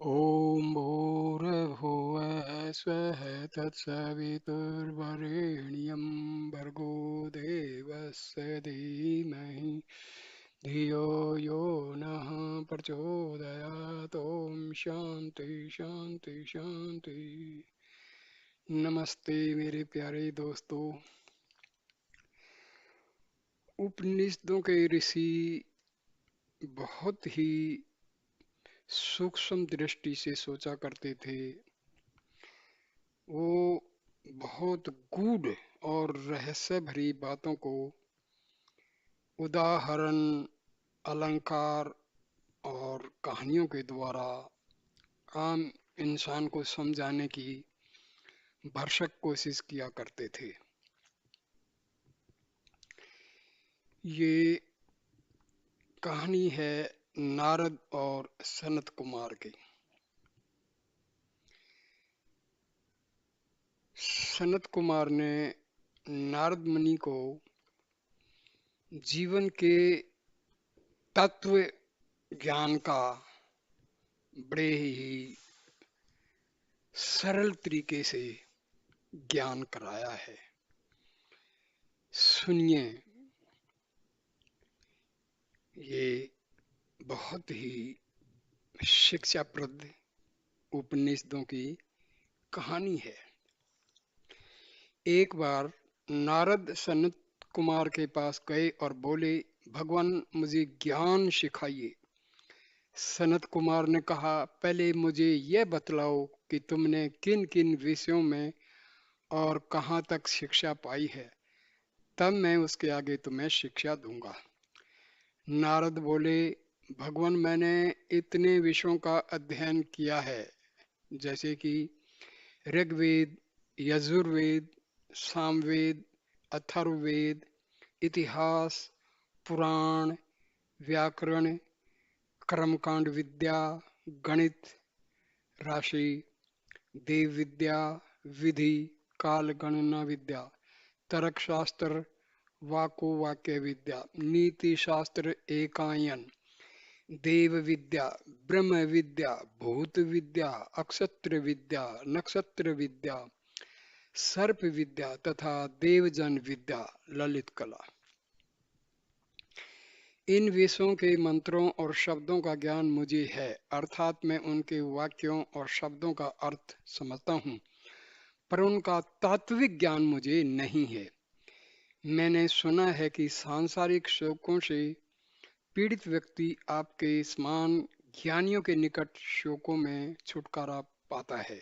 ॐ भूर्भुवः स्वः तत्सवितुर्वरेण्यं भर्गो देवस्य धीमहि धियो यो नः प्रचोदयात्। ॐ शांति शांति शांति। नमस्ते मेरे प्यारे दोस्तों। उपनिषदों के ऋषि बहुत ही सूक्ष्म दृष्टि से सोचा करते थे। वो बहुत गूढ़ और रहस्य भरी बातों को उदाहरण, अलंकार और कहानियों के द्वारा आम इंसान को समझाने की भरसक कोशिश किया करते थे। ये कहानी है नारद और सनत कुमार की। सनत कुमार ने नारद मुनि को जीवन के तत्व ज्ञान का बड़े ही सरल तरीके से ज्ञान कराया है। सुनिए, ये बहुत ही शिक्षाप्रद उपनिषदों की कहानी है। एक बार नारद सनत कुमार के पास गए और बोले, भगवान मुझे ज्ञान सिखाइए। सनत कुमार ने कहा, पहले मुझे यह बतलाओ कि तुमने किन किन विषयों में और कहाँ तक शिक्षा पाई है, तब मैं उसके आगे तुम्हें शिक्षा दूंगा। नारद बोले, भगवान मैंने इतने विषयों का अध्ययन किया है, जैसे कि ऋग्वेद, यजुर्वेद, सामवेद, अथर्ववेद, इतिहास, पुराण, व्याकरण, कर्मकांड विद्या, गणित, राशि, देव विद्या, विधि, काल गणना विद्या, तर्क शास्त्र, वाको वाक्य विद्या, नीति शास्त्र, एकायन, देव विद्या, ब्रह्म विद्या, भूत विद्या, अक्षत्र विद्या, नक्षत्र विद्या, सर्प विद्या तथा देवजन विद्या, ललित कला। इन विषयों के मंत्रों और शब्दों का ज्ञान मुझे है, अर्थात मैं उनके वाक्यों और शब्दों का अर्थ समझता हूँ, पर उनका तात्विक ज्ञान मुझे नहीं है। मैंने सुना है कि सांसारिक शोकों से पीड़ित व्यक्ति आपके समान ज्ञानियों के निकट शोकों में छुटकारा पाता है।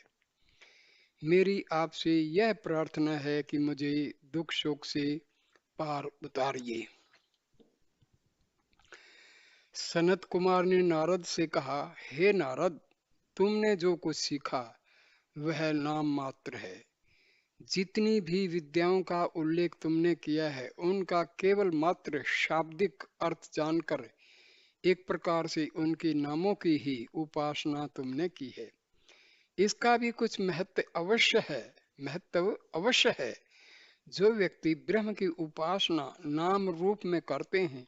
मेरी आपसे यह प्रार्थना है कि मुझे दुख शोक से पार उतारिए। सनत कुमार ने नारद से कहा, हे नारद, तुमने जो कुछ सीखा वह नाम मात्र है। जितनी भी विद्याओं का उल्लेख तुमने किया है, उनका केवल मात्र शाब्दिक अर्थ जानकर एक प्रकार से उनके नामों की ही उपासना तुमने की है। इसका भी कुछ महत्व अवश्य है। जो व्यक्ति ब्रह्म की उपासना नाम रूप में करते हैं,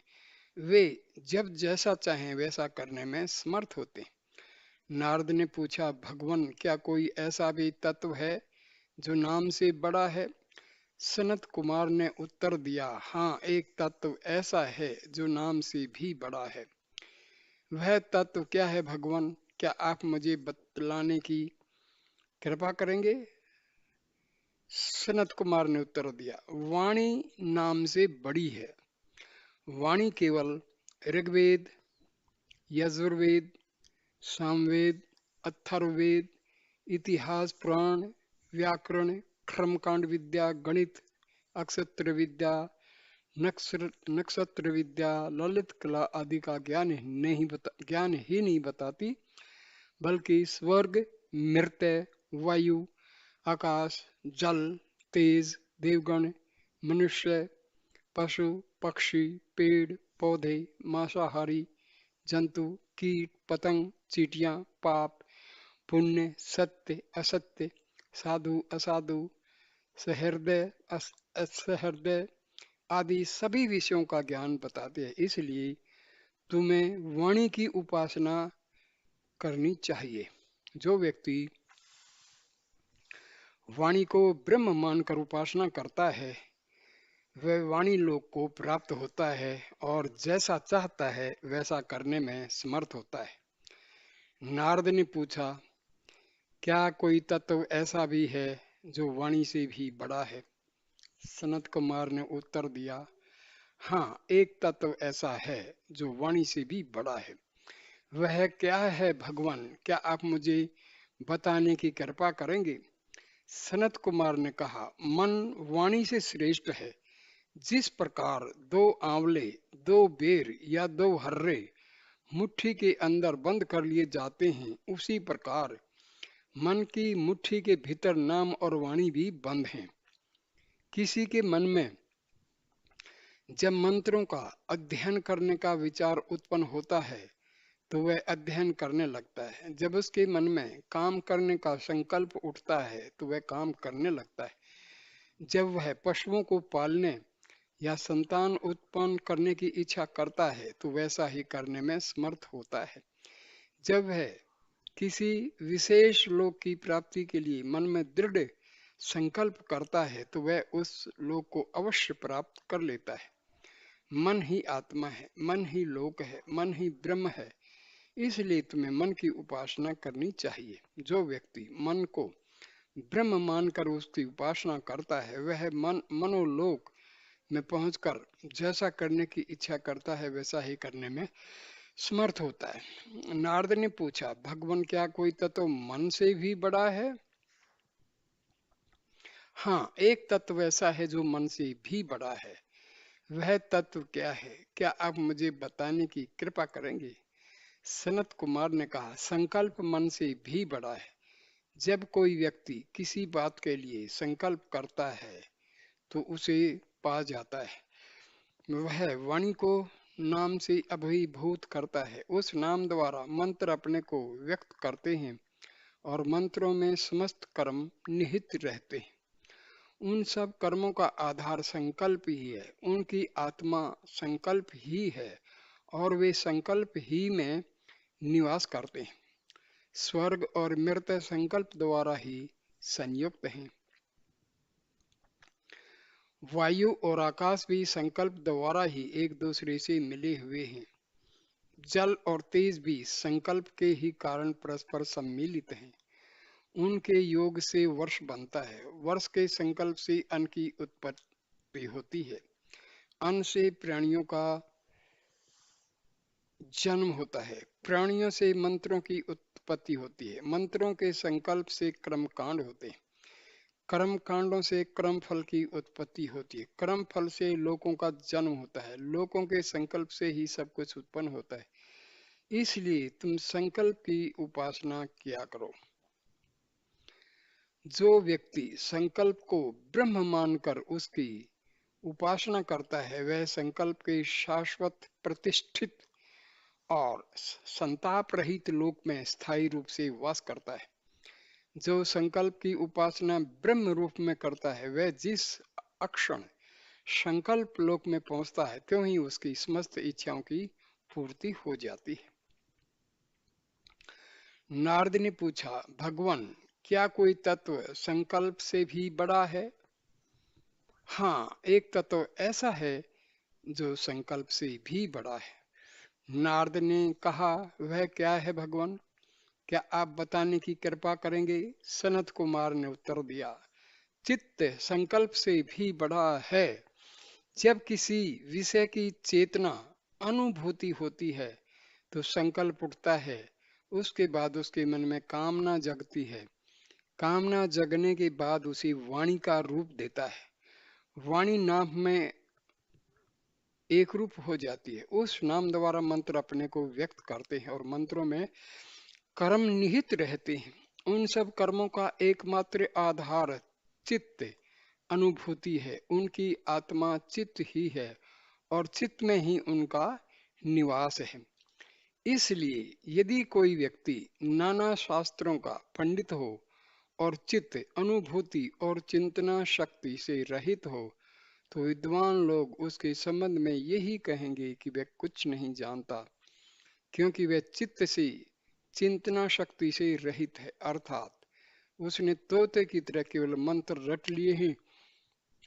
वे जब जैसा चाहें वैसा करने में समर्थ होते हैं। नारद ने पूछा, भगवान क्या कोई ऐसा भी तत्व है जो नाम से बड़ा है? सनत कुमार ने उत्तर दिया, हाँ, एक तत्व ऐसा है जो नाम से भी बड़ा है। वह तत्व क्या है भगवान? क्या आप मुझे बतलाने की कृपा करेंगे? सनत कुमार ने उत्तर दिया, वाणी नाम से बड़ी है। वाणी केवल ऋग्वेद, यजुर्वेद, सामवेद, अथर्ववेद, इतिहास, पुराण, व्याकरण, कर्मकांड विद्या, गणित, अक्षत्र विद्या, नक्षत्र विद्या, ललित कला आदि का ज्ञान ही नहीं बताती, बल्कि स्वर्ग, मृत्यु, वायु, आकाश, जल, तेज, देवगण, मनुष्य, पशु, पक्षी, पेड़ पौधे, मांसाहारी जंतु, कीट पतंग, चींटियां, पाप पुण्य, सत्य असत्य, साधु असाधु, सहृदय असहृदय आदि सभी विषयों का ज्ञान बताते हैं। इसलिए तुम्हें वाणी की उपासना करनी चाहिए। जो व्यक्ति वाणी को ब्रह्म मानकर उपासना करता है वह वाणी लोक को प्राप्त होता है और जैसा चाहता है वैसा करने में समर्थ होता है। नारद ने पूछा, क्या कोई तत्व ऐसा भी है जो वाणी से भी बड़ा है? सनत कुमार ने उत्तर दिया, हाँ, एक तत्व ऐसा है जो वाणी से भी बड़ा है। वह क्या है भगवान, क्या आप मुझे बताने की कृपा करेंगे? सनत कुमार ने कहा, मन वाणी से श्रेष्ठ है। जिस प्रकार दो आंवले, दो बेर या दो हर्रे मुट्ठी के अंदर बंद कर लिए जाते हैं, उसी प्रकार मन की मुट्ठी के भीतर नाम और वाणी भी बंद हैं। किसी के मन में जब मंत्रों का अध्ययन करने का विचार उत्पन्न होता है तो वह अध्ययन करने लगता है। जब उसके मन में काम करने का संकल्प उठता है तो वह काम करने लगता है। जब वह पशुओं को पालने या संतान उत्पन्न करने की इच्छा करता है तो वैसा ही करने में समर्थ होता है। जब वह किसी विशेष लोक की प्राप्ति के लिए मन में दृढ़ संकल्प करता है तो वह उस लोक को अवश्य प्राप्त कर लेता है। मन ही आत्मा है, मन ही लोक है, मन ही ब्रह्म है। इसलिए तुम्हें मन की उपासना करनी चाहिए। जो व्यक्ति मन को ब्रह्म मानकर उसकी उपासना करता है वह मनोलोक में पहुंचकर जैसा करने की इच्छा करता है वैसा ही करने में समर्थ होता है। नारद ने पूछा, भगवान, क्या कोई तत्व मन से भी बड़ा है? हाँ, एक तत्व ऐसा है जो मन से भी बड़ा है। वह तत्व क्या है, क्या आप मुझे बताने की कृपा करेंगे? सनत कुमार ने कहा, संकल्प मन से भी बड़ा है। जब कोई व्यक्ति किसी बात के लिए संकल्प करता है तो उसे पा जाता है। वह वाणी को नाम से अभिभूत करता है। उस नाम द्वारा मंत्र अपने को व्यक्त करते हैं और मंत्रों में समस्त कर्म निहित रहते हैं। उन सब कर्मों का आधार संकल्प ही है। उनकी आत्मा संकल्प ही है और वे संकल्प ही में निवास करते हैं। स्वर्ग और मृत संकल्प द्वारा ही संयुक्त हैं। वायु और आकाश भी संकल्प द्वारा ही एक दूसरे से मिले हुए हैं। जल और तेज भी संकल्प के ही कारण परस्पर सम्मिलित हैं। उनके योग से वर्ष बनता है। वर्ष के संकल्प से अन्न की उत्पत्ति होती है। अन्न से प्राणियों का जन्म होता है। प्राणियों से मंत्रों की उत्पत्ति होती है। मंत्रों के संकल्प से कर्मकांड होते हैं। कर्म कांडों से कर्म फल की उत्पत्ति होती है। कर्म फल से लोगों का जन्म होता है। लोगों के संकल्प से ही सब कुछ उत्पन्न होता है। इसलिए तुम संकल्प की उपासना किया करो। जो व्यक्ति संकल्प को ब्रह्म मानकर उसकी उपासना करता है वह संकल्प के शाश्वत, प्रतिष्ठित और संताप रहित लोक में स्थायी रूप से वास करता है। जो संकल्प की उपासना ब्रह्म रूप में करता है वह जिस अक्षण संकल्प लोक में पहुंचता है त्यों ही उसकी समस्त इच्छाओं की पूर्ति हो जाती है। नारद ने पूछा, भगवान, क्या कोई तत्व संकल्प से भी बड़ा है? हाँ, एक तत्व ऐसा है जो संकल्प से भी बड़ा है। नारद ने कहा, वह क्या है भगवान, क्या आप बताने की कृपा करेंगे? सनत कुमार ने उत्तर दिया, चित्त संकल्प से भी बड़ा है। जब किसी विषय की चेतना, अनुभूति होती है तो संकल्प उठता है। उसके बाद उसके मन में कामना जगती है। कामना जगने के बाद उसे वाणी का रूप देता है। वाणी नाम में एक रूप हो जाती है। उस नाम द्वारा मंत्र अपने को व्यक्त करते हैं और मंत्रों में कर्म निहित रहते हैं। उन सब कर्मों का एकमात्र आधार चित्त अनुभूति है। उनकी आत्मा चित्त ही है और चित्त में ही उनका निवास है। इसलिए यदि कोई व्यक्ति नाना शास्त्रों का पंडित हो और चित्त अनुभूति और चिंतना शक्ति से रहित हो तो विद्वान लोग उसके संबंध में यही कहेंगे कि वह कुछ नहीं जानता, क्योंकि वह चित्त से चिंतना शक्ति से रहित है, अर्थात उसने तोते की तरह केवल मंत्र रट लिए हैं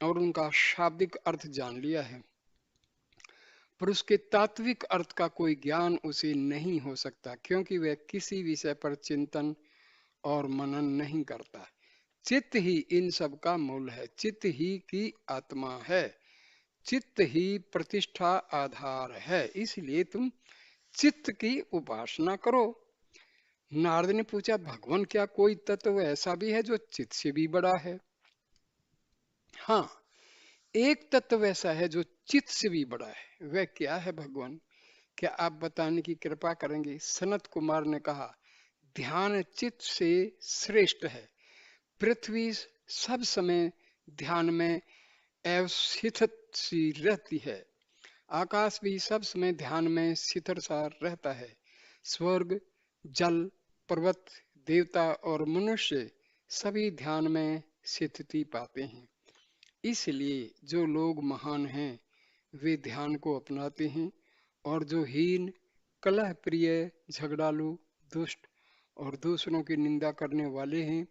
और उनका शाब्दिक अर्थ जान लिया है, पर उसके तात्विक अर्थ का कोई ज्ञान उसे नहीं हो सकता, क्योंकि वह किसी विषय पर चिंतन और मनन नहीं करता। चित्त ही इन सब का मूल है, चित्त ही की आत्मा है, चित्त ही प्रतिष्ठा आधार है, इसलिए तुम चित्त की उपासना करो। नारद ने पूछा, भगवान क्या कोई तत्व ऐसा भी है जो चित्त से भी बड़ा है? हाँ, एक तत्व ऐसा है जो चित्त से भी बड़ा है, वह क्या है भगवान? क्या आप बताने की कृपा करेंगे? सनत कुमार ने कहा, ध्यान चित्त से श्रेष्ठ है। पृथ्वी सब समय ध्यान में अवस्थित सी रहती है, आकाश भी सब समय ध्यान में स्थिर सा रहता है। स्वर्ग, जल, पर्वत, देवता और मनुष्य सभी ध्यान में स्थिति पाते हैं। इसलिए जो लोग महान हैं वे ध्यान को अपनाते हैं, और जो हीन, कलह प्रिय, झगड़ालू, दुष्ट और दूसरों की निंदा करने वाले हैं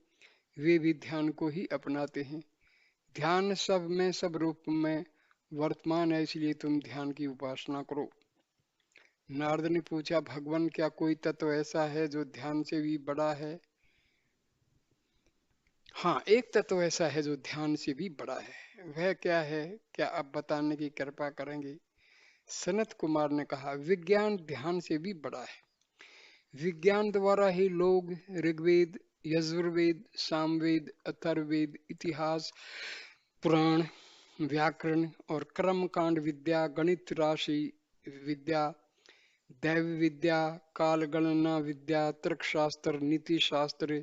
वे भी ध्यान को ही अपनाते हैं। ध्यान सब में सब रूप में वर्तमान है, इसलिए तुम ध्यान की उपासना करो। नारद ने पूछा, भगवान क्या कोई तत्व ऐसा है जो ध्यान से भी बड़ा है? हाँ, एक तत्व ऐसा है जो ध्यान से भी बड़ा है, वह क्या है? क्या आप बताने की कृपा करेंगे? सनत कुमार ने कहा, विज्ञान ध्यान से भी बड़ा है। विज्ञान द्वारा ही लोग ऋग्वेद, यजुर्वेद, सामवेद, अथर्ववेद, इतिहास, पुराण, व्याकरण और कर्मकांड विद्या, गणित, राशि विद्या, दैव विद्या, काल गणना विद्या, तर्कशास्त्र, नीति शास्त्र,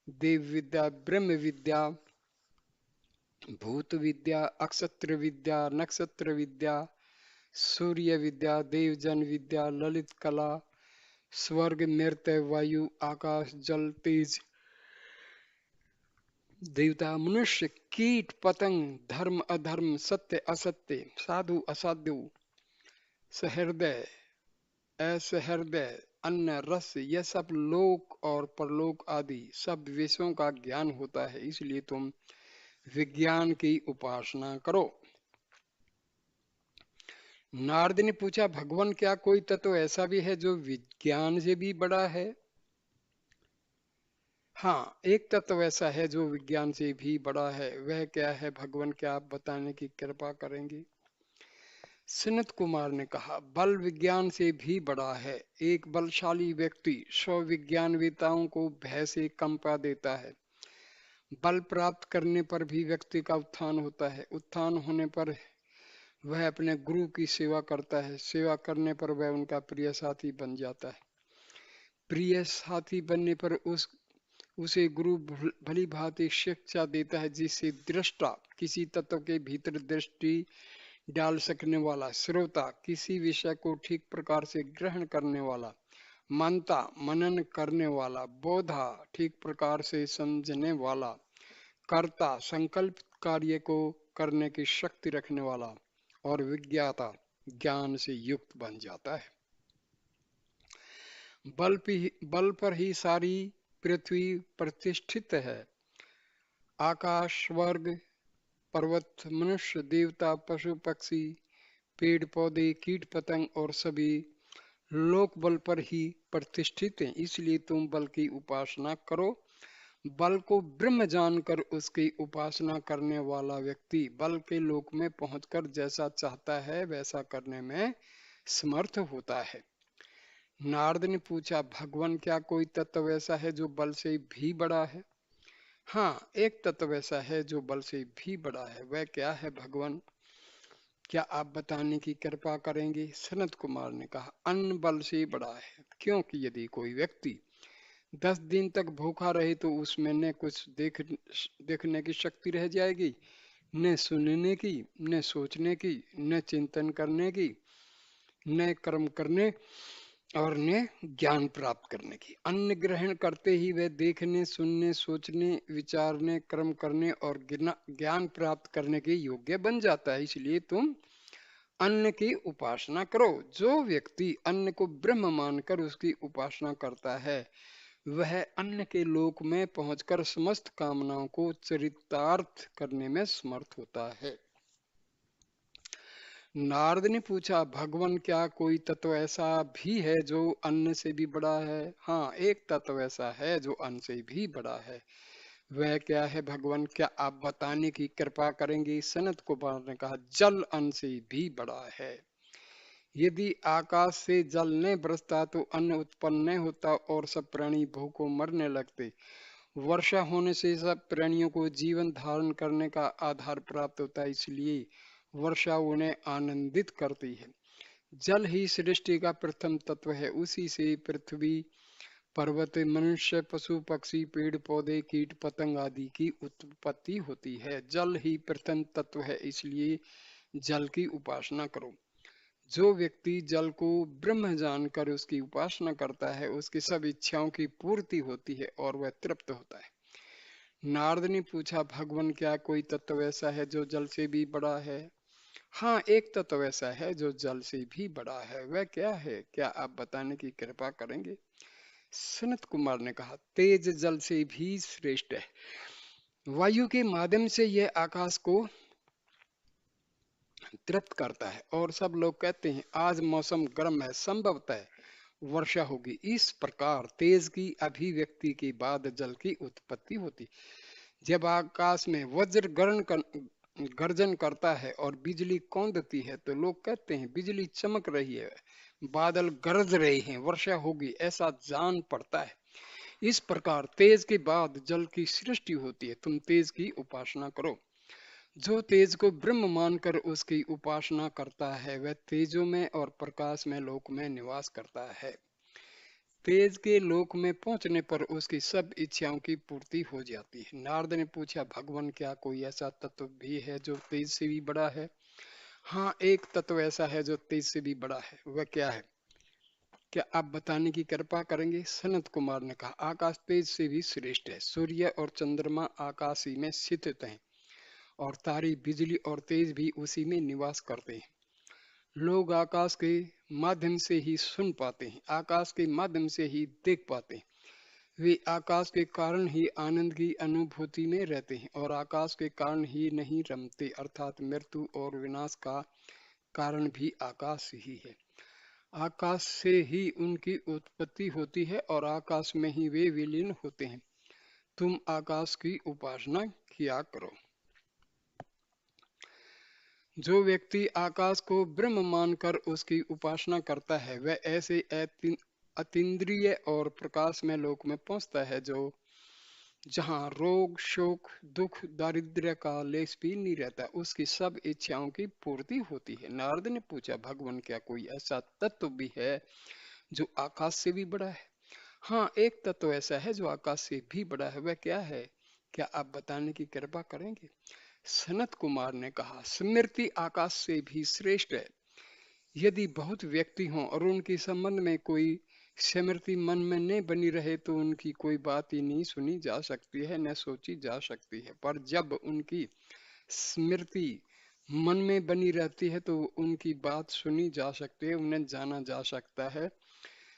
देव विद्या, ब्रह्म विद्या, भूत विद्या, अक्षत्र विद्या, नक्षत्र विद्या, सूर्य विद्या, देवजन विद्या, ललित कला, स्वर्ग, नृत्य, वायु, आकाश, जल, तेज, देवता, मनुष्य, कीट, पतंग, धर्म, अधर्म, सत्य, असत्य, साधु, असाधु, सहृदय, असहृदय, अन्न, रस, यह सब लोक और परलोक आदि सब विषयों का ज्ञान होता है, इसलिए तुम विज्ञान की उपासना करो। नारद ने पूछा, भगवान क्या कोई तत्व ऐसा भी है जो विज्ञान से भी बड़ा है? हाँ, एक तत्व ऐसा है जो विज्ञान से भी बड़ा है, वह क्या है भगवान? क्या आप बताने की कृपा करेंगे? सनत कुमार ने कहा, बल विज्ञान से भी बड़ा है। एक बलशाली व्यक्ति 100 विज्ञानवेताओं को भय से कंपा देता है। बल प्राप्त करने पर भी व्यक्ति का उत्थान होता है, उत्थान होने पर वह अपने गुरु की सेवा करता है, सेवा करने पर वह उनका प्रिय साथी बन जाता है, प्रिय साथी बनने पर उसे गुरु भली भांति शिक्षा देता है, जिससे दृष्टा किसी तत्व के भीतर दृष्टि डाल सकने वाला, श्रोता किसी विषय को ठीक प्रकार से ग्रहण करने वाला, मनता मनन करने वाला, बोधा ठीक प्रकार से समझने वाला, कर्ता संकल्प कार्य को करने की शक्ति रखने वाला, और विज्ञाता ज्ञान से युक्त बन जाता है। बल पर ही सारी पृथ्वी प्रतिष्ठित है। आकाश, स्वर्ग, पर्वत, मनुष्य, देवता, पशु पक्षी, पेड़ पौधे, कीट पतंग और सभी लोक बल पर ही प्रतिष्ठित हैं, इसलिए तुम बल की उपासना करो। बल को ब्रह्म जानकर उसकी उपासना करने वाला व्यक्ति बल के लोक में पहुंचकर जैसा चाहता है वैसा करने में समर्थ होता है। नारद ने पूछा, भगवान क्या कोई तत्व ऐसा है जो बल से भी बड़ा है? हाँ, एक तत्व ऐसा है जो बल से भी बड़ा है, वह क्या है भगवान? क्या आप बताने की कृपा करेंगे? सनत कुमार ने कहा, अन्न बल से बड़ा है, क्योंकि यदि कोई व्यक्ति 10 दिन तक भूखा रहे तो उसमें न कुछ देखने की शक्ति रह जाएगी, न सुनने की, न सोचने की, न चिंतन करने की, न कर्म करने और ने ज्ञान प्राप्त करने की। अन्न ग्रहण करते ही वह देखने, सुनने, सोचने, विचारने, कर्म करने और ज्ञान प्राप्त करने के योग्य बन जाता है, इसलिए तुम अन्न की उपासना करो। जो व्यक्ति अन्न को ब्रह्म मानकर उसकी उपासना करता है वह अन्न के लोक में पहुंचकर समस्त कामनाओं को चरितार्थ करने में समर्थ होता है। नारद ने पूछा, भगवान क्या कोई तत्व ऐसा भी है जो अन्न से भी बड़ा है? हाँ, एक तत्व ऐसा है जो अन्न से भी बड़ा है। वह क्या है भगवान, क्या आप बताने की कृपा करेंगे? सनत कुमार ने कहा, जल अन्न से भी बड़ा है। यदि आकाश से जल न बरसता तो अन्न उत्पन्न न होता और सब प्राणी भूख को मरने लगते। वर्षा होने से सब प्राणियों को जीवन धारण करने का आधार प्राप्त होता है, इसलिए वर्षा उन्हें आनंदित करती है। जल ही सृष्टि का प्रथम तत्व है, उसी से पृथ्वी, पर्वत, मनुष्य, पशु पक्षी, पेड़ पौधे, कीट पतंग आदि की उत्पत्ति होती है। जल ही प्रथम तत्व है, इसलिए जल की उपासना करो। जो व्यक्ति जल को ब्रह्म जानकर उसकी उपासना करता है उसकी सब इच्छाओं की पूर्ति होती है और वह तृप्त होता है। नारद ने पूछा, भगवान क्या कोई तत्व ऐसा है जो जल से भी बड़ा है? हाँ, एक तत्व ऐसा है जो जल से भी बड़ा है। वह क्या है, क्या आप बताने की कृपा करेंगे? सनत कुमार ने कहा, तेज जल से भी श्रेष्ठ है। वायु के माध्यम से यह आकाश को तृप्त करता है और सब लोग कहते हैं आज मौसम गर्म है, संभवतः वर्षा होगी। इस प्रकार तेज की अभिव्यक्ति के बाद जल की उत्पत्ति होती। जब आकाश में वज्र गर्जन करता है और बिजली कौंधती है तो लोग कहते हैं बिजली चमक रही है, बादल गरज रहे हैं, वर्षा होगी, ऐसा जान पड़ता है। इस प्रकार तेज के बाद जल की सृष्टि होती है। तुम तेज की उपासना करो। जो तेज को ब्रह्म मानकर उसकी उपासना करता है वह तेजों में और प्रकाश में लोक में निवास करता है। तेज के लोक में पहुंचने पर उसकी सब इच्छाओं की पूर्ति हो जाती है। नारद ने पूछा, भगवान क्या कोई ऐसा तत्व भी है जो तेज से भी बड़ा है? हाँ, एक तत्व ऐसा है जो तेज से भी बड़ा है। वह क्या है, क्या आप बताने की कृपा करेंगे? सनत कुमार ने कहा, आकाश तेज से भी श्रेष्ठ है। सूर्य और चंद्रमा आकाश ही में स्थित हैं और तारे, बिजली और तेज भी उसी में निवास करते हैं। लोग आकाश के माध्यम से ही सुन पाते हैं, आकाश के माध्यम से ही देख पाते हैं। वे आकाश के कारण ही आनंद की अनुभूति में रहते हैं और आकाश के कारण ही नहीं रमते, अर्थात मृत्यु और विनाश का कारण भी आकाश ही है। आकाश से ही उनकी उत्पत्ति होती है और आकाश में ही वे विलीन होते हैं। तुम आकाश की उपासना किया करो। जो व्यक्ति आकाश को ब्रह्म मानकर उसकी उपासना करता है वह ऐसे अतीन्द्रिय और प्रकाश में लोक में पहुंचता है जो जहाँ रोग, शोक, दुख, दारिद्र्य का लेस भी नहीं रहता, उसकी सब इच्छाओं की पूर्ति होती है। नारद ने पूछा, भगवान क्या कोई ऐसा तत्व भी है जो आकाश से भी बड़ा है? हाँ, एक तत्व ऐसा है जो आकाश से भी बड़ा है। वह क्या है, क्या आप बताने की कृपा करेंगे? सनत कुमार ने कहा, स्मृति आकाश से भी श्रेष्ठ है। यदि बहुत व्यक्ति हों और उनके संबंध में कोई स्मृति मन में न बनी रहे तो उनकी कोई बात ही नहीं सुनी जा सकती है, न सोची जा सकती है। पर जब उनकी स्मृति मन में बनी रहती है तो उनकी बात सुनी जा सकती है, उन्हें जाना जा सकता है।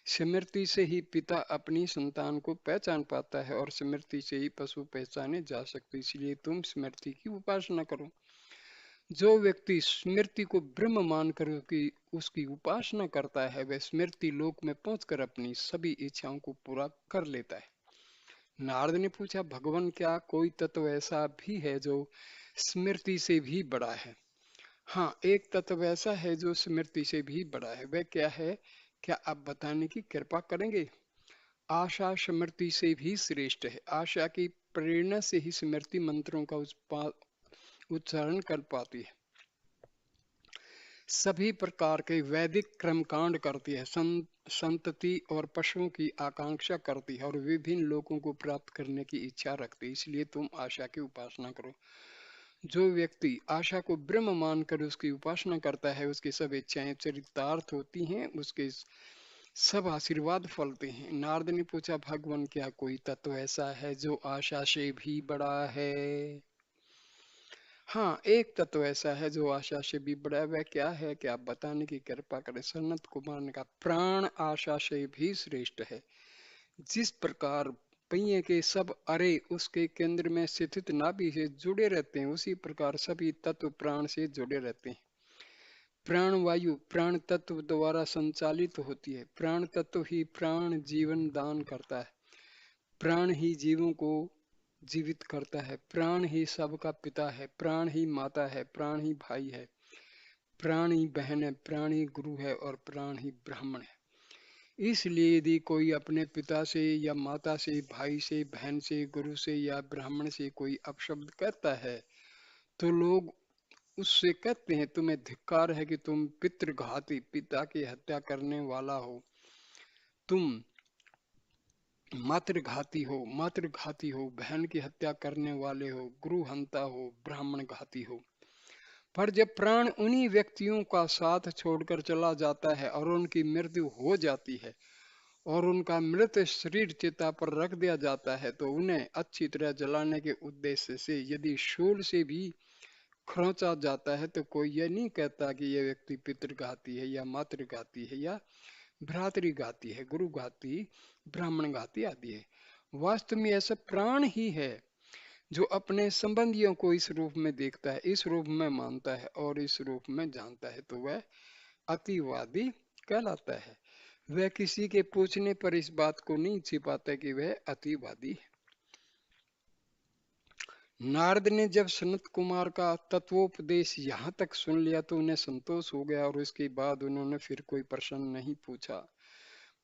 स्मृति से ही पिता अपनी संतान को पहचान पाता है और स्मृति से ही पशु पहचाने जा सकते, इसलिए तुम स्मृति की उपासना करो। जो व्यक्ति स्मृति को ब्रह्म मानकर उसकी उपासना करता है वह स्मृति लोक में पहुंचकर अपनी सभी इच्छाओं को पूरा कर लेता है। नारद ने पूछा, भगवान क्या कोई तत्व ऐसा भी है जो स्मृति से भी बड़ा है? हाँ, एक तत्व ऐसा है जो स्मृति से भी बड़ा है। वह क्या है, क्या आप बताने की कृपा करेंगे? आशा स्मृति से भी श्रेष्ठ है। आशा की प्रेरणा से ही स्मृति मंत्रों का उच्चारण कर पाती है, सभी प्रकार के वैदिक कर्मकांड करती है, संतति और पशुओं की आकांक्षा करती है और विभिन्न लोगों को प्राप्त करने की इच्छा रखती है, इसलिए तुम आशा की उपासना करो। जो व्यक्ति आशा को ब्रह्म मानकर उसकी उपासना करता है उसकी सब इच्छाएं चरितार्थ होती हैं, उसके सब आशीर्वाद फलते हैं। नारद ने पूछा, भगवान क्या कोई तत्व ऐसा है जो आशा से भी बड़ा है? हाँ, एक तत्व ऐसा है जो आशा से भी बड़ा है, वह क्या है कि आप बताने की कृपा करें। सनत कुमार ने कहा, प्राण आशा से भी श्रेष्ठ है। जिस प्रकार पहिए के सब अरे उसके केंद्र में स्थित नाभि से जुड़े रहते हैं, उसी प्रकार सभी तत्व प्राण से जुड़े रहते हैं। प्राण वायु प्राण तत्व द्वारा संचालित होती है। प्राण तत्व ही प्राण जीवन दान करता है। प्राण ही जीवों को जीवित करता है। प्राण ही सबका पिता है। प्राण ही माता है। प्राण ही भाई है। प्राण ही बहन है। प्राण ही गुरु है और प्राण ही ब्राह्मण है। इसलिए यदि कोई अपने पिता से या माता से, भाई से, बहन से, गुरु से या ब्राह्मण से कोई अपशब्द कहता है, तो लोग उससे कहते हैं, तुम्हें धिक्कार है कि तुम पितृघाती, पिता की हत्या करने वाला हो। तुम मातृघाती हो, मातृघाती हो, बहन की हत्या करने वाले हो, गुरु हंता हो, ब्राह्मण घाती हो। पर जब प्राण उन्हीं व्यक्तियों का साथ छोड़कर चला जाता है और उनकी मृत्यु हो जाती है और उनका मृत शरीर चिता पर रख दिया जाता है, तो उन्हें अच्छी तरह जलाने के उद्देश्य से यदि शूल से भी खरोंचा जाता है, तो कोई यह नहीं कहता कि यह व्यक्ति पितृघाती है या मातृघाती है या भ्रातृघाती है, गुरुघाती, ब्राह्मण घाती आदि है। वास्तव में ऐसा प्राण ही है जो अपने संबंधियों को इस रूप में देखता है, इस रूप में मानता है और इस रूप में जानता है, तो वह अतिवादी कहलाता है। वह किसी के पूछने पर इस बात को नहीं छिपाता कि वह अतिवादी है। नारद ने जब सनत कुमार का तत्वोपदेश यहाँ तक सुन लिया तो उन्हें संतोष हो गया और उसके बाद उन्होंने फिर कोई प्रश्न नहीं पूछा।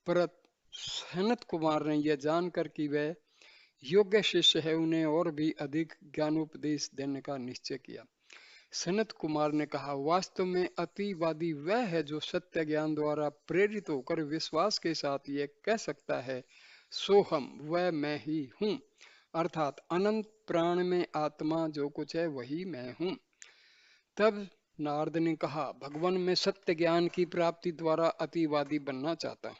पर सनत कुमार ने यह जानकर कि वह योग्य शिष्य है, उन्हें और भी अधिक ज्ञानोपदेश देने का निश्चय किया। सनत कुमार ने कहा, वास्तव में अतिवादी वह है जो सत्य ज्ञान द्वारा प्रेरित होकर विश्वास के साथ ये कह सकता है, सोहम, वह मैं ही हूँ, अर्थात अनंत प्राण में आत्मा जो कुछ है वही मैं हूँ। तब नारद ने कहा, भगवान मैं सत्य ज्ञान की प्राप्ति द्वारा अतिवादी बनना चाहता हूँ।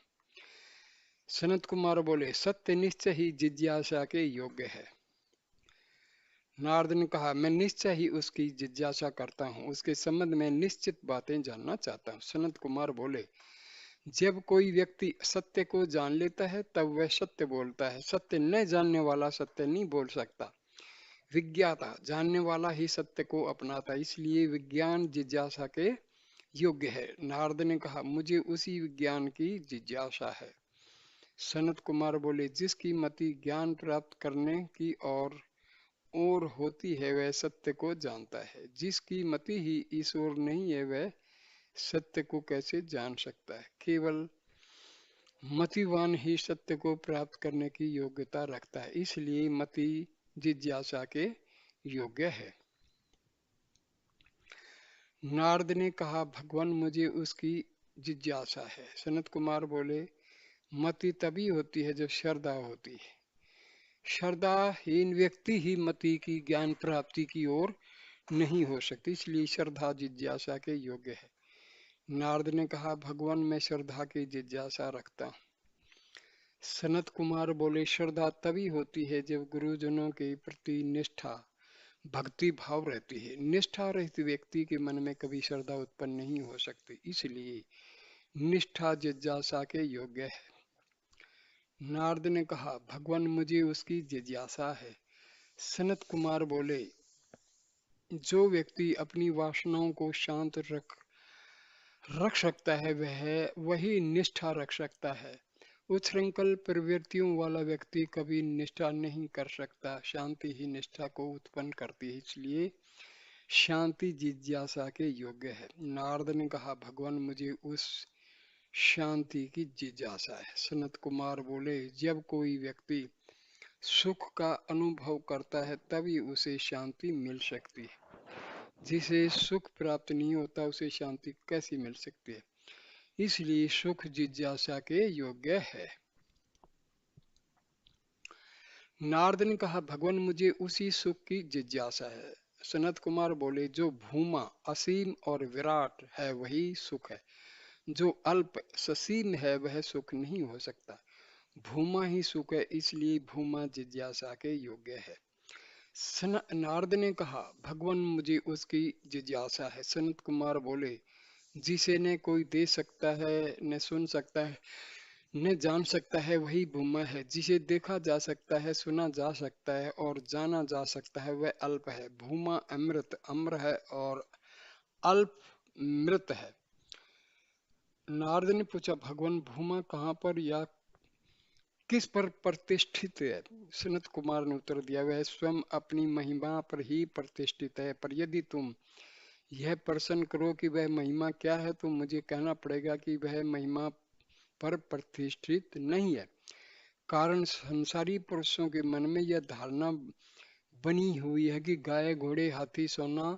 सनत कुमार बोले, सत्य निश्चय ही जिज्ञासा के योग्य है। नारद ने कहा, मैं निश्चय ही उसकी जिज्ञासा करता हूँ, उसके संबंध में निश्चित बातें जानना चाहता हूँ। सनत कुमार बोले, जब कोई व्यक्ति सत्य को जान लेता है तब वह सत्य बोलता है। सत्य न जानने वाला सत्य नहीं बोल सकता। विज्ञाता, जानने वाला ही सत्य को अपनाता, इसलिए विज्ञान जिज्ञासा के योग्य है। नारद ने कहा, मुझे उसी विज्ञान की जिज्ञासा है। सनत कुमार बोले, जिसकी मति ज्ञान प्राप्त करने की और होती है वह सत्य को जानता है। जिसकी मति ही इस ओर नहीं है वह सत्य को कैसे जान सकता है। केवल मतिवान ही सत्य को प्राप्त करने की योग्यता रखता है, इसलिए मति जिज्ञासा के योग्य है। नारद ने कहा, भगवान मुझे उसकी जिज्ञासा है। सनत कुमार बोले, मति तभी होती है जब श्रद्धा होती है। श्रद्धाहीन व्यक्ति ही मति की ज्ञान प्राप्ति की ओर नहीं हो सकती, इसलिए श्रद्धा जिज्ञासा के योग्य है। नारद ने कहा, भगवान मैं श्रद्धा की जिज्ञासा रखता हूँ। सनत कुमार बोले, श्रद्धा तभी होती है जब गुरुजनों के प्रति निष्ठा, भक्ति भाव रहती है। निष्ठा रहित व्यक्ति के मन में कभी श्रद्धा उत्पन्न नहीं हो सकती, इसलिए निष्ठा जिज्ञासा के योग्य है। नारद ने कहा, भगवान मुझे उसकी जिज्ञासा है। सनत कुमार बोले, जो व्यक्ति अपनी वासनाओं को शांत रख सकता है वह वही निष्ठा रख सकता है। उच्छृंखल प्रवृत्तियों वाला व्यक्ति कभी निष्ठा नहीं कर सकता। शांति ही निष्ठा को उत्पन्न करती है, इसलिए शांति जिज्ञासा के योग्य है। नारद ने कहा, भगवान मुझे उस शांति की जिज्ञासा है। सनत कुमार बोले, जब कोई व्यक्ति सुख का अनुभव करता है तभी उसे शांति मिल सकती है। जिसे सुख प्राप्त नहीं होता उसे शांति कैसी मिल सकती है। इसलिए सुख जिज्ञासा के योग्य है। नारद ने कहा, भगवान मुझे उसी सुख की जिज्ञासा है। सनत कुमार बोले, जो भूमा असीम और विराट है वही सुख है। जो अल्प ससीम है वह सुख नहीं हो सकता। भूमा ही सुख है, इसलिए भूमा जिज्ञासा के योग्य है। नारद ने कहा, भगवान मुझे उसकी जिज्ञासा है। सनत कुमार बोले, जिसे न कोई दे सकता है, न सुन सकता है, न जान सकता है, वही भूमा है। जिसे देखा जा सकता है, सुना जा सकता है और जाना जा सकता है, वह अल्प है। भूमा अमृत अम्र है और अल्प मृत है। नारद ने पूछा, भगवान भूमा कहाँ पर या किस पर प्रतिष्ठित है? सनत कुमार ने उत्तर दिया, वह स्वयं अपनी महिमा पर ही प्रतिष्ठित है। पर यदि तुम यह प्रश्न करो कि वह महिमा क्या है, तो मुझे कहना पड़ेगा कि वह महिमा पर प्रतिष्ठित नहीं है। कारण संसारी पुरुषों के मन में यह धारणा बनी हुई है कि गाय, घोड़े, हाथी, सोना,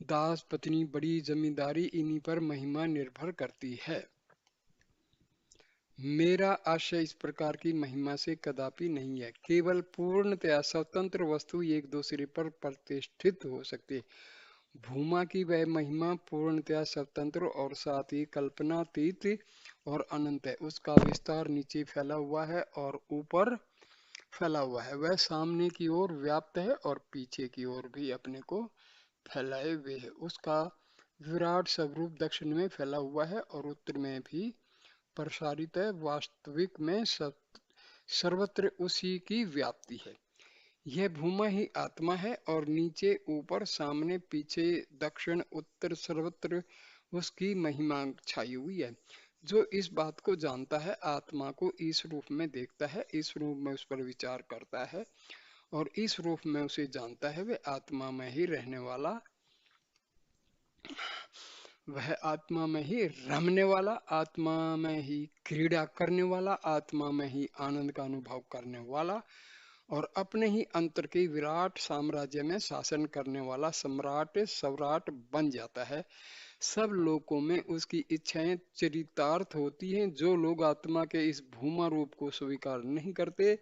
दास, पत्नी, बड़ी जमींदारी, इन्हीं पर महिमा निर्भर करती है। मेरा आशय इस प्रकार की महिमा से कदापि नहीं है। केवल पूर्णतया स्वतंत्र वस्तु एक दूसरे पर प्रतिष्ठित हो सकती है। भूमा की वह महिमा पूर्णतया स्वतंत्र और साथ ही कल्पनातीत और अनंत है। उसका विस्तार नीचे फैला हुआ है और ऊपर फैला हुआ है। वह सामने की ओर व्याप्त है और पीछे की ओर भी अपने को फैलाए हुए है। उसका विराट स्वरूप दक्षिण में फैला हुआ है और उत्तर में भी प्रसारित है। वास्तविक में सर्वत्र उसी की व्याप्ति है। यह भूमा ही आत्मा है और नीचे, ऊपर, सामने, पीछे, दक्षिण, उत्तर सर्वत्र उसकी महिमा छाई हुई है। जो इस बात को जानता है, आत्मा को इस रूप में देखता है, इस रूप में उस पर विचार करता है और इस रूप में उसे जानता है, वह आत्मा में ही रहने वाला, वह आत्मा में ही रमने वाला, आत्मा में ही क्रीड़ा करने वाला, आत्मा में ही आनंद का अनुभव करने वाला और अपने ही अंतर के विराट साम्राज्य में शासन करने वाला सम्राट सवराट बन जाता है। सब लोकों में उसकी इच्छाएं चरितार्थ होती हैं। जो लोग आत्मा के इस भूमा रूप को स्वीकार नहीं करते,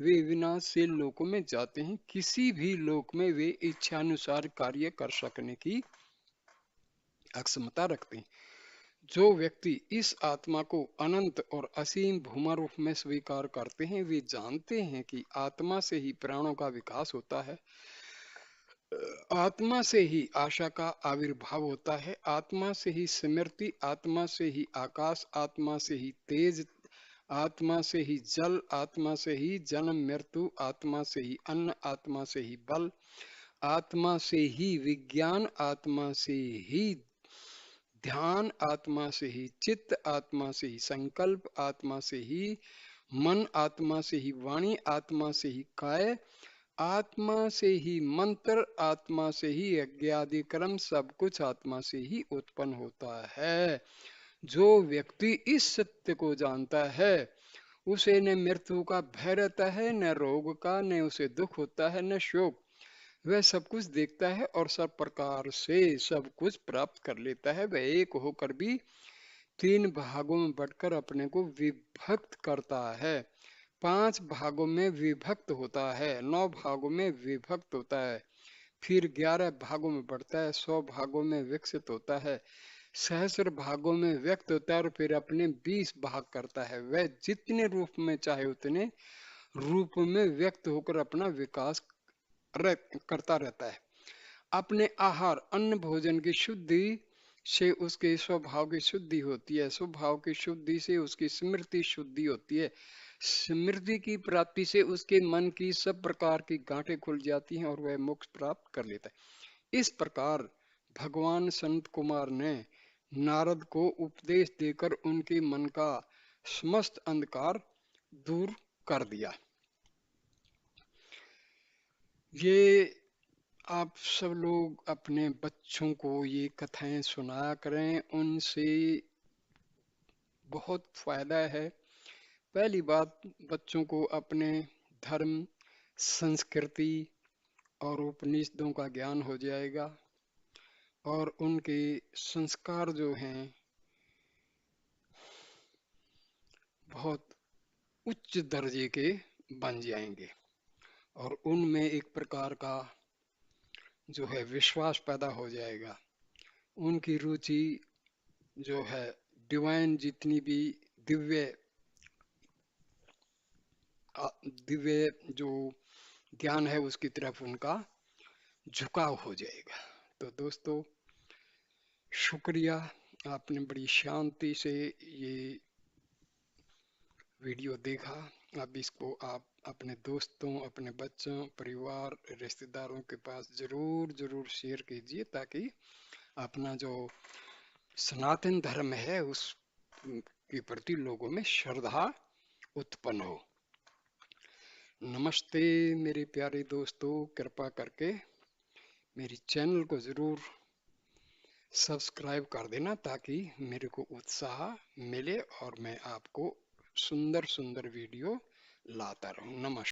वे विनाशशील लोकों में जाते हैं। किसी भी लोक में वे इच्छानुसार कार्य कर सकने की अक्षमता रखते हैं। जो व्यक्ति इस आत्मा को अनंत और असीम भूमा रूप में स्वीकार करते हैं, वे जानते हैं कि आत्मा से ही प्राणों का विकास होता है, आत्मा से ही आशा का आविर्भाव होता है, आत्मा से ही स्मृति, आत्मा से ही आकाश, आत्मा से ही तेज, आत्मा से ही जल, आत्मा से ही जन्म मृत्यु, आत्मा से ही अन्न, आत्मा से ही बल, आत्मा से ही विज्ञान, आत्मा से ही ध्यान, आत्मा से ही चित्त, आत्मा से ही संकल्प, आत्मा से ही मन, आत्मा से ही वाणी, आत्मा से ही काय, आत्मा से ही मंत्र, आत्मा से ही यज्ञादि कर्म, सब कुछ आत्मा से ही उत्पन्न होता है। जो व्यक्ति इस सत्य को जानता है, उसे न मृत्यु का भय रहता है, न रोग का, न उसे दुख होता है, न शोक। वह सब कुछ देखता है और सब प्रकार से सब कुछ प्राप्त कर लेता है। वह एक होकर भी तीन भागों में बढ़कर अपने को विभक्त करता है, 5 भागों में विभक्त होता है, 9 भागों में विभक्त होता है, फिर 11 भागों में बढ़ता है, 100 भागों में विकसित होता है, सहस्र भागों में व्यक्त होता है और फिर अपने 20 भाग करता है। वह जितने रूप में चाहे उतने रूप में व्यक्त होकर अपना विकास करता रहता है। अपने आहार अन्न भोजन की शुद्धि से उसके स्वभाव की शुद्धि होती है, स्वभाव की शुद्धि से उसकी स्मृति शुद्धि होती है, स्मृति की प्राप्ति से उसके मन की सब प्रकार की गांठें खुल जाती हैं और वह मोक्ष प्राप्त कर लेता है। इस प्रकार भगवान संत कुमार ने नारद को उपदेश देकर उनके मन का समस्त अंधकार दूर कर दिया। ये आप सब लोग अपने बच्चों को ये कथाएं सुनाया करें, उनसे बहुत फायदा है। पहली बात, बच्चों को अपने धर्म, संस्कृति और उपनिषदों का ज्ञान हो जाएगा और उनके संस्कार जो हैं बहुत उच्च दर्जे के बन जाएंगे और उनमें एक प्रकार का जो है विश्वास पैदा हो जाएगा। उनकी रुचि जो है डिवाइन, जितनी भी दिव्य दिव्य जो ज्ञान है उसकी तरफ उनका झुकाव हो जाएगा। तो दोस्तों, शुक्रिया, आपने बड़ी शांति से ये वीडियो देखा। अब इसको आप अपने दोस्तों, अपने बच्चों, परिवार, रिश्तेदारों के पास जरूर जरूर शेयर कीजिए, ताकि अपना जो सनातन धर्म है उस के प्रति लोगों में श्रद्धा उत्पन्न हो। नमस्ते मेरे प्यारे दोस्तों, कृपा करके मेरी चैनल को जरूर सब्सक्राइब कर देना, ताकि मेरे को उत्साह मिले और मैं आपको सुंदर सुंदर वीडियो लाता रहूं। नमस्कार।